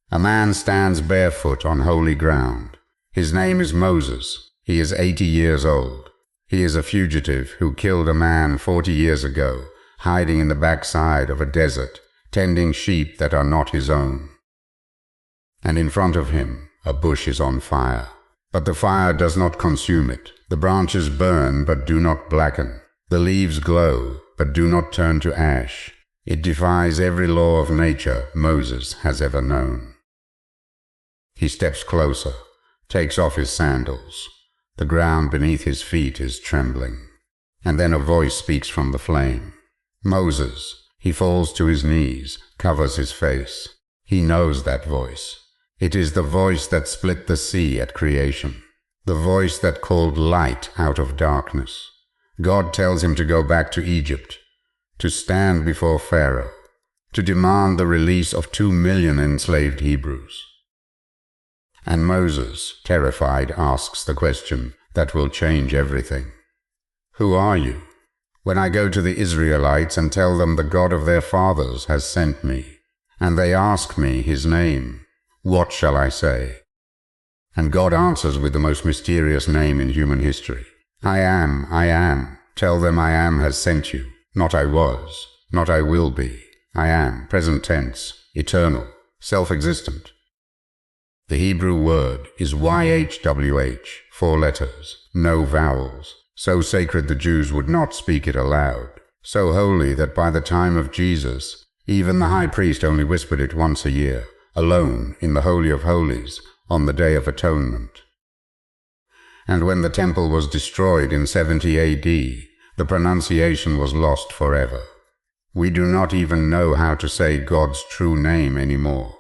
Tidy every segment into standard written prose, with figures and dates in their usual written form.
A man stands barefoot on holy ground. His name is Moses. He is 80 years old. He is a fugitive who killed a man 40 years ago, hiding in the backside of a desert, tending sheep that are not his own. And in front of him, a bush is on fire. But the fire does not consume it. The branches burn, but do not blacken. The leaves glow, but do not turn to ash. It defies every law of nature Moses has ever known. He steps closer, takes off his sandals. The ground beneath his feet is trembling. And then a voice speaks from the flame. Moses. He falls to his knees, covers his face. He knows that voice. It is the voice that split the sea at creation. The voice that called light out of darkness. God tells him to go back to Egypt, to stand before Pharaoh, to demand the release of 2 million enslaved Hebrews. And Moses, terrified, asks the question that will change everything. Who are you? When I go to the Israelites and tell them the God of their fathers has sent me, and they ask me his name, what shall I say? And God answers with the most mysterious name in human history. I am. Tell them I am has sent you. Not I was, not I will be. I am, present tense, eternal, self-existent. The Hebrew word is YHWH, 4 letters, no vowels. So sacred the Jews would not speak it aloud. So holy that by the time of Jesus, even the high priest only whispered it once a year, alone in the Holy of Holies, on the Day of Atonement. And when the temple was destroyed in 70 AD, the pronunciation was lost forever. We do not even know how to say God's true name anymore.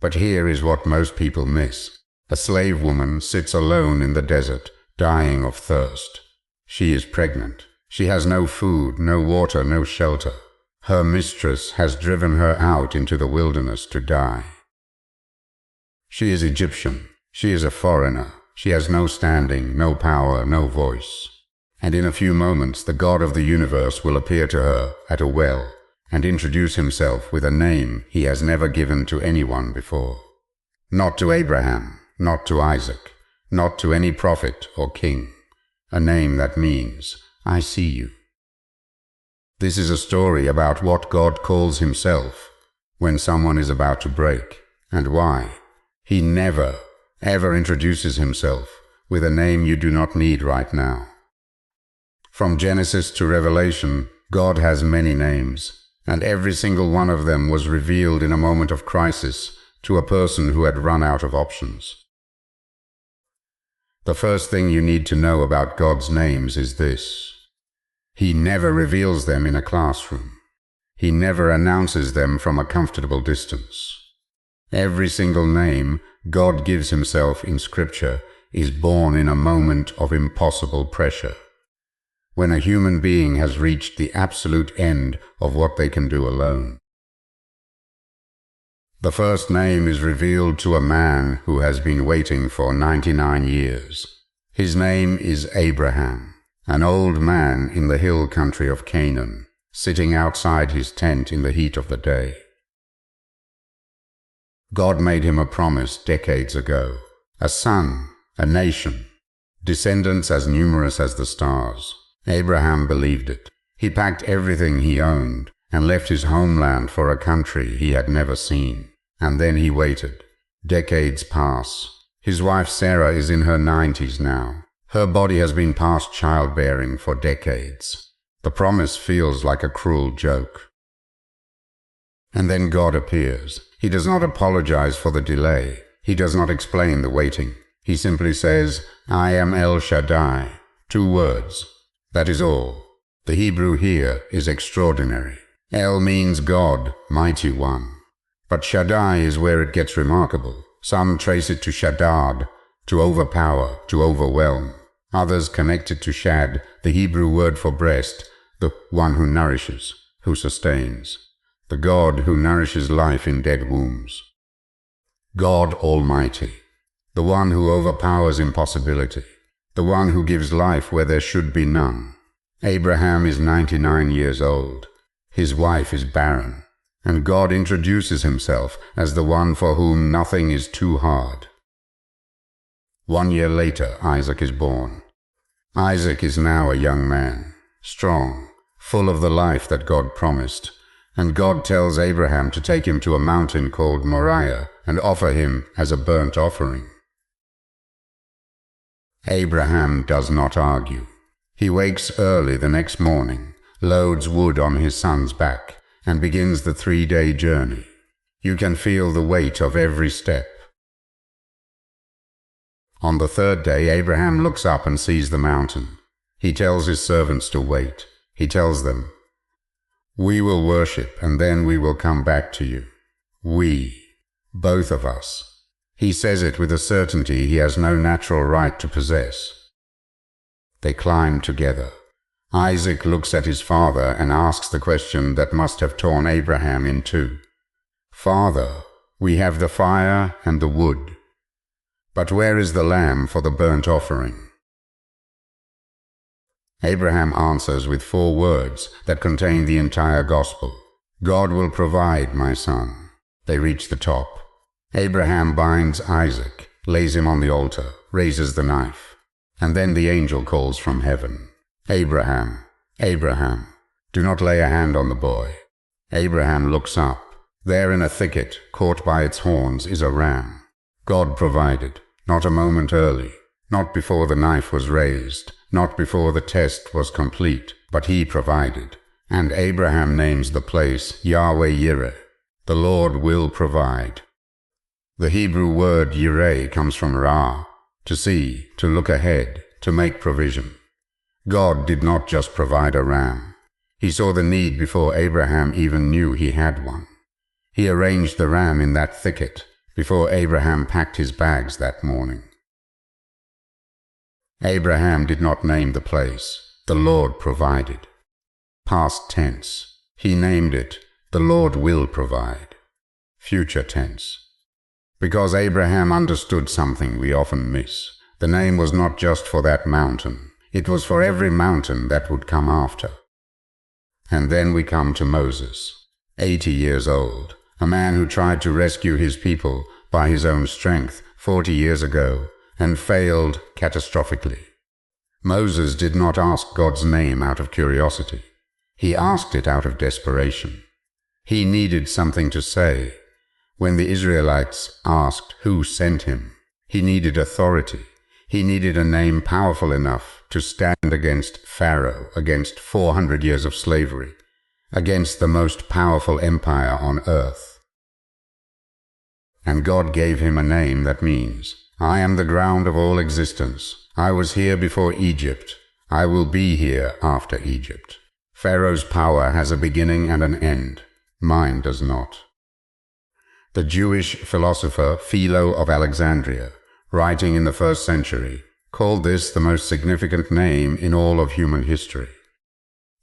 But here is what most people miss. A slave woman sits alone in the desert, dying of thirst. She is pregnant. She has no food, no water, no shelter. Her mistress has driven her out into the wilderness to die. She is Egyptian. She is a foreigner. She has no standing, no power, no voice. And in a few moments the God of the universe will appear to her at a well and introduce himself with a name he has never given to anyone before. Not to Abraham, not to Isaac, not to any prophet or king. A name that means, I see you. This is a story about what God calls himself when someone is about to break, and why he never, ever introduces himself with a name you do not need right now. From Genesis to Revelation, God has many names, and every single one of them was revealed in a moment of crisis to a person who had run out of options. The first thing you need to know about God's names is this. He never reveals them in a classroom. He never announces them from a comfortable distance. Every single name God gives himself in Scripture is born in a moment of impossible pressure, when a human being has reached the absolute end of what they can do alone. The first name is revealed to a man who has been waiting for 99 years. His name is Abraham, an old man in the hill country of Canaan, sitting outside his tent in the heat of the day. God made him a promise decades ago, a son, a nation, descendants as numerous as the stars. Abraham believed it. He packed everything he owned and left his homeland for a country he had never seen. And then he waited. Decades pass. His wife Sarah is in her 90s now. Her body has been past childbearing for decades. The promise feels like a cruel joke. And then God appears. He does not apologize for the delay. He does not explain the waiting. He simply says, I am El Shaddai. 2 words. That is all. The Hebrew here is extraordinary. El means God, mighty one. But Shaddai is where it gets remarkable. Some trace it to Shaddad, to overpower, to overwhelm. Others connect it to Shad, the Hebrew word for breast, the one who nourishes, who sustains, the God who nourishes life in dead wombs. God Almighty, the one who overpowers impossibility, the one who gives life where there should be none. Abraham is 99 years old. His wife is barren. and God introduces himself as the one for whom nothing is too hard. 1 year later, Isaac is born. Isaac is now a young man, strong, full of the life that God promised, and God tells Abraham to take him to a mountain called Moriah and offer him as a burnt offering. Abraham does not argue. He wakes early the next morning, loads wood on his son's back, and begins the 3-day journey. You can feel the weight of every step. On the 3rd day, Abraham looks up and sees the mountain. He tells his servants to wait. He tells them, "We will worship, and then we will come back to you." We, both of us. He says it with a certainty he has no natural right to possess. They climb together. Isaac looks at his father and asks the question that must have torn Abraham in two. "Father, we have the fire and the wood, but where is the lamb for the burnt offering?" Abraham answers with 4 words that contain the entire gospel. "God will provide, my son." They reach the top. Abraham binds Isaac, lays him on the altar, raises the knife, and then the angel calls from heaven, "Abraham, Abraham, do not lay a hand on the boy." Abraham looks up. There in a thicket, caught by its horns, is a ram. God provided, not a moment early, not before the knife was raised, not before the test was complete, but he provided. And Abraham names the place Yahweh Yireh. The Lord will provide. The Hebrew word Yireh comes from Ra, to see, to look ahead, to make provision. God did not just provide a ram. He saw the need before Abraham even knew he had one. He arranged the ram in that thicket before Abraham packed his bags that morning. Abraham did not name the place. The Lord provided. Past tense. He named it, "The Lord will provide." Future tense. Because Abraham understood something we often miss. The name was not just for that mountain. It was for every mountain that would come after. And then we come to Moses, 80 years old, a man who tried to rescue his people by his own strength 40 years ago and failed catastrophically. Moses did not ask God's name out of curiosity. He asked it out of desperation. He needed something to say. When the Israelites asked who sent him, he needed authority. He needed a name powerful enough to stand against Pharaoh, against 400 years of slavery, against the most powerful empire on earth. And God gave him a name that means, "I am the ground of all existence. I was here before Egypt. I will be here after Egypt." Pharaoh's power has a beginning and an end. Mine does not. The Jewish philosopher Philo of Alexandria, writing in the 1st century, called this the most significant name in all of human history.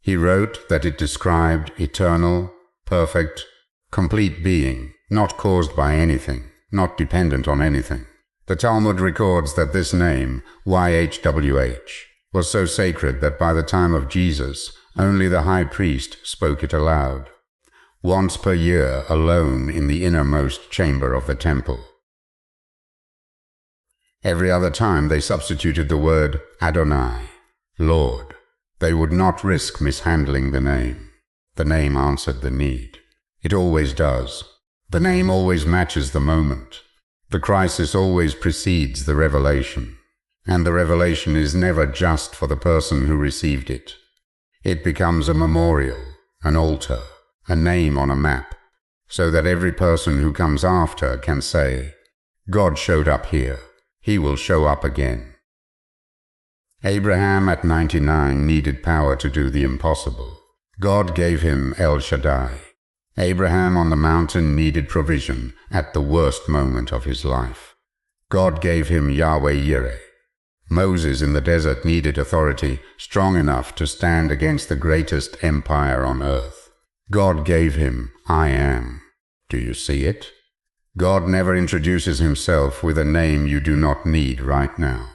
He wrote that it described eternal, perfect, complete being, not caused by anything, not dependent on anything. The Talmud records that this name, YHWH, was so sacred that by the time of Jesus, only the high priest spoke it aloud, once per year alone in the innermost chamber of the temple. Every other time they substituted the word Adonai, Lord. They would not risk mishandling the name. The name answered the need. It always does. The name always matches the moment. The crisis always precedes the revelation. And the revelation is never just for the person who received it. It becomes a memorial, an altar, a name on a map, so that every person who comes after can say, "God showed up here. He will show up again." Abraham at 99 needed power to do the impossible. God gave him El Shaddai. Abraham on the mountain needed provision at the worst moment of his life. God gave him Yahweh Yireh. Moses in the desert needed authority strong enough to stand against the greatest empire on earth. God gave him I Am. Do you see it? God never introduces himself with a name you do not need right now.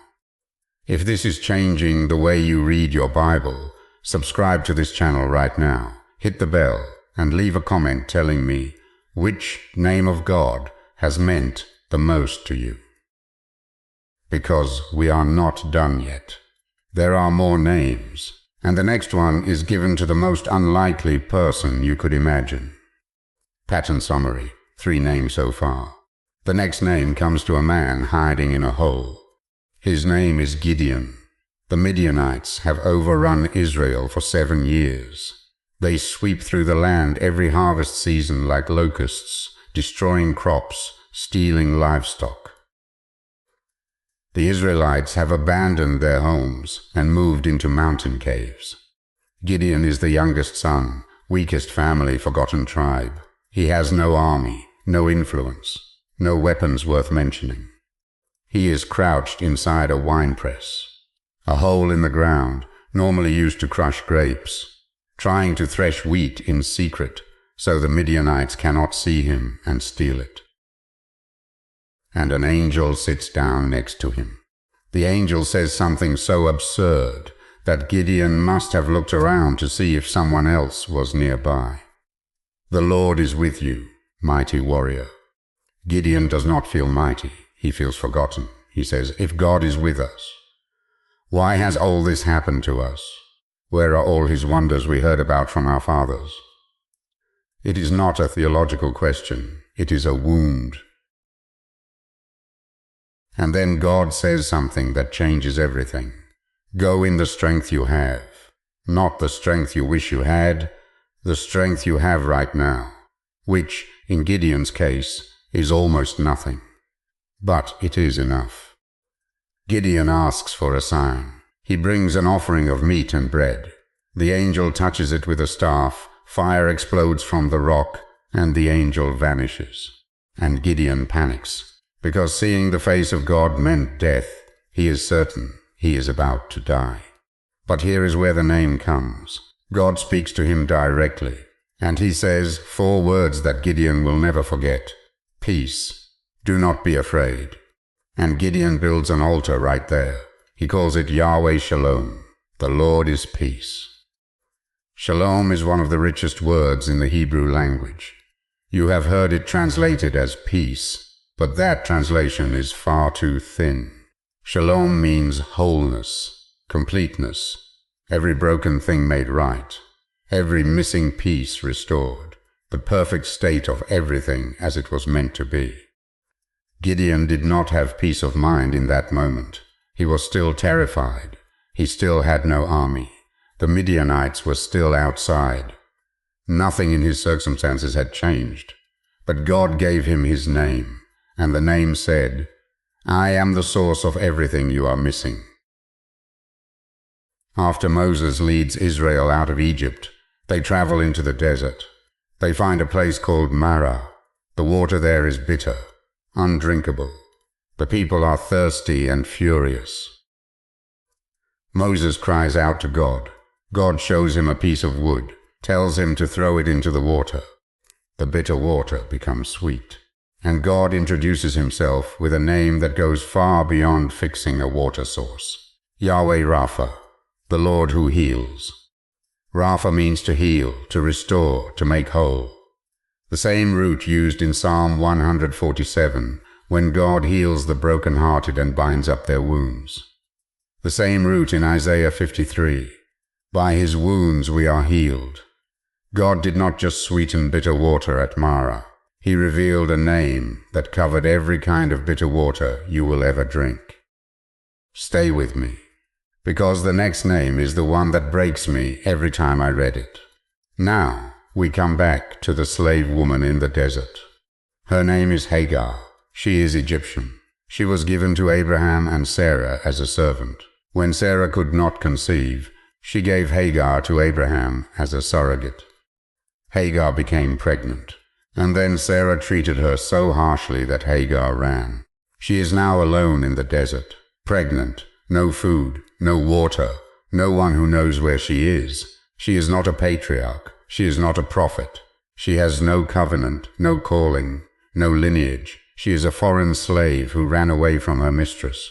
If this is changing the way you read your Bible, subscribe to this channel right now. Hit the bell. and leave a comment telling me which name of God has meant the most to you. Because we are not done yet. There are more names, and the next one is given to the most unlikely person you could imagine. Pattern summary, 3 names so far. The next name comes to a man hiding in a hole. His name is Gideon. The Midianites have overrun Israel for 7 years. They sweep through the land every harvest season like locusts, destroying crops, stealing livestock. The Israelites have abandoned their homes and moved into mountain caves. Gideon is the youngest son, weakest family, forgotten tribe. He has no army, no influence, no weapons worth mentioning. He is crouched inside a winepress, a hole in the ground normally used to crush grapes, trying to thresh wheat in secret so the Midianites cannot see him and steal it. And an angel sits down next to him. The angel says something so absurd that Gideon must have looked around to see if someone else was nearby. The Lord is with you, mighty warrior. Gideon does not feel mighty, he feels forgotten. He says, if God is with us, why has all this happened to us? Where are all his wonders we heard about from our fathers? It is not a theological question, it is a wound. And then God says something that changes everything. Go in the strength you have, not the strength you wish you had, the strength you have right now, which, in Gideon's case, is almost nothing. But it is enough. Gideon asks for a sign. He brings an offering of meat and bread. The angel touches it with a staff, fire explodes from the rock, and the angel vanishes. And Gideon panics. Because seeing the face of God meant death, he is certain he is about to die. But here is where the name comes. God speaks to him directly, and he says 4 words that Gideon will never forget. Peace. Do not be afraid. And Gideon builds an altar right there. He calls it Yahweh Shalom. The Lord is peace. Shalom is one of the richest words in the Hebrew language. You have heard it translated as peace. But that translation is far too thin. Shalom means wholeness, completeness, every broken thing made right, every missing piece restored, the perfect state of everything as it was meant to be. Gideon did not have peace of mind in that moment. He was still terrified. He still had no army. The Midianites were still outside. Nothing in his circumstances had changed. But God gave him his name. And the name said, I am the source of everything you are missing. After Moses leads Israel out of Egypt, they travel into the desert. They find a place called Marah. The water there is bitter, undrinkable. The people are thirsty and furious. Moses cries out to God. God shows him a piece of wood, tells him to throw it into the water. The bitter water becomes sweet. And God introduces himself with a name that goes far beyond fixing a water source. Yahweh Rapha, the Lord who heals. Rapha means to heal, to restore, to make whole. The same root used in Psalm 147, when God heals the broken-hearted and binds up their wounds. The same root in Isaiah 53. By his wounds we are healed. God did not just sweeten bitter water at Marah. He revealed a name that covered every kind of bitter water you will ever drink. Stay with me, because the next name is the one that breaks me every time I read it. Now we come back to the slave woman in the desert. Her name is Hagar. She is Egyptian. She was given to Abraham and Sarah as a servant. When Sarah could not conceive, she gave Hagar to Abraham as a surrogate. Hagar became pregnant. And then Sarah treated her so harshly that Hagar ran. She is now alone in the desert, pregnant, no food, no water, no one who knows where she is. She is not a patriarch. She is not a prophet. She has no covenant, no calling, no lineage. She is a foreign slave who ran away from her mistress.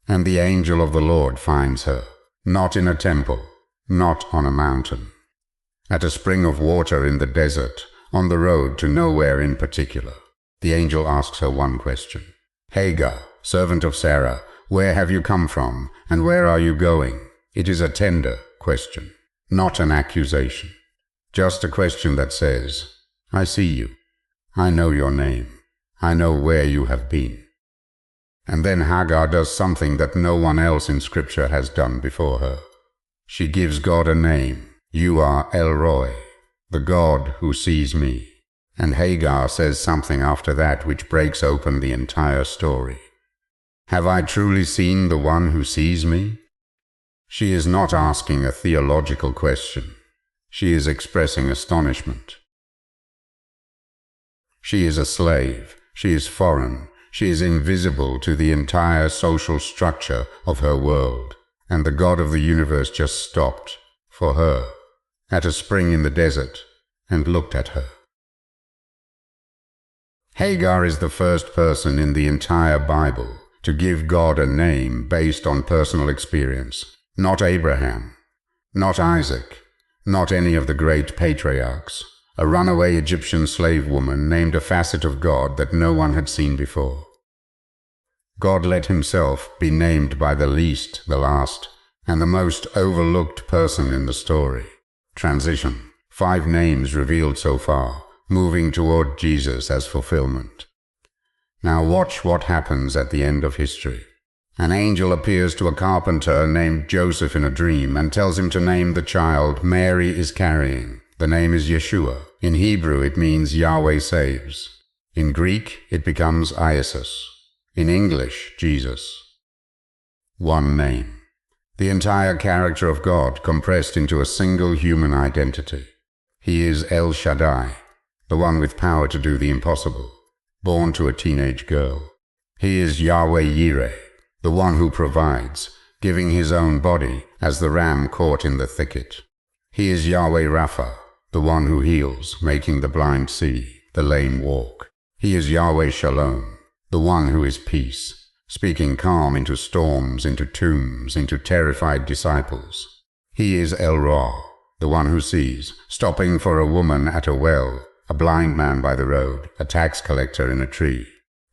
And the angel of the Lord finds her, not in a temple, not on a mountain. at a spring of water in the desert, on the road to nowhere in particular. The angel asks her one question. Hagar, servant of Sarah, where have you come from, and where are you going? It is a tender question, not an accusation. Just a question that says, I see you. I know your name. I know where you have been. And then Hagar does something that no one else in Scripture has done before her. She gives God a name. You are El Roi, the God who sees me. And Hagar says something after that which breaks open the entire story. Have I truly seen the one who sees me? She is not asking a theological question. She is expressing astonishment. She is a slave. She is foreign. She is invisible to the entire social structure of her world. And the God of the universe just stopped, for her, at a spring in the desert, and looked at her. Hagar is the first person in the entire Bible to give God a name based on personal experience. Not Abraham, not Isaac, not any of the great patriarchs. A runaway Egyptian slave woman named a facet of God that no one had seen before. God let himself be named by the least, the last, and the most overlooked person in the story. Transition. 5 names revealed so far, moving toward Jesus as fulfillment. Now watch what happens at the end of history. An angel appears to a carpenter named Joseph in a dream and tells him to name the child Mary is carrying. The name is Yeshua. In Hebrew it means Yahweh saves. In Greek it becomes Iessus. In English, Jesus. One name. The entire character of God compressed into a single human identity. He is El Shaddai, the one with power to do the impossible, born to a teenage girl. He is Yahweh Yireh, the one who provides, giving his own body as the ram caught in the thicket. He is Yahweh Rapha, the one who heals, making the blind see, the lame walk. He is Yahweh Shalom, the one who is peace, speaking calm into storms, into tombs, into terrified disciples. He is El Roi, the one who sees, stopping for a woman at a well, a blind man by the road, a tax collector in a tree.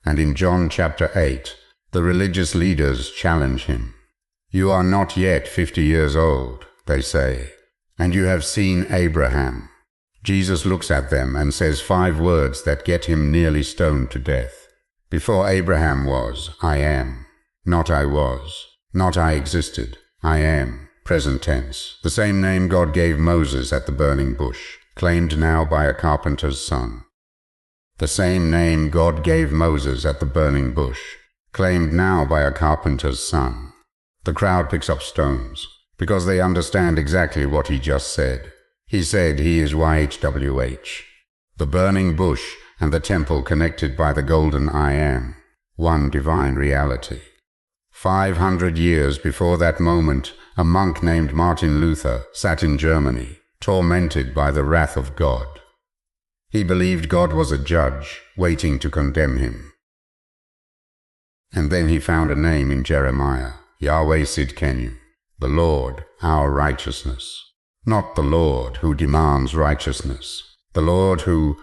And in John chapter 8, the religious leaders challenge him. You are not yet 50 years old, they say, and you have seen Abraham. Jesus looks at them and says 5 words that get him nearly stoned to death. Before Abraham was, I am. Not I was. Not I existed. I am. Present tense. The same name God gave Moses at the burning bush, claimed now by a carpenter's son. The same name God gave Moses at the burning bush, claimed now by a carpenter's son. The crowd picks up stones, because they understand exactly what he just said. He said he is YHWH. The burning bush and the temple connected by the golden I am, one divine reality. 500 years before that moment, a monk named Martin Luther sat in Germany, tormented by the wrath of God. He believed God was a judge, waiting to condemn him. And then he found a name in Jeremiah, Yahweh Sidkenu, the Lord, our righteousness. Not the Lord who demands righteousness, the Lord who,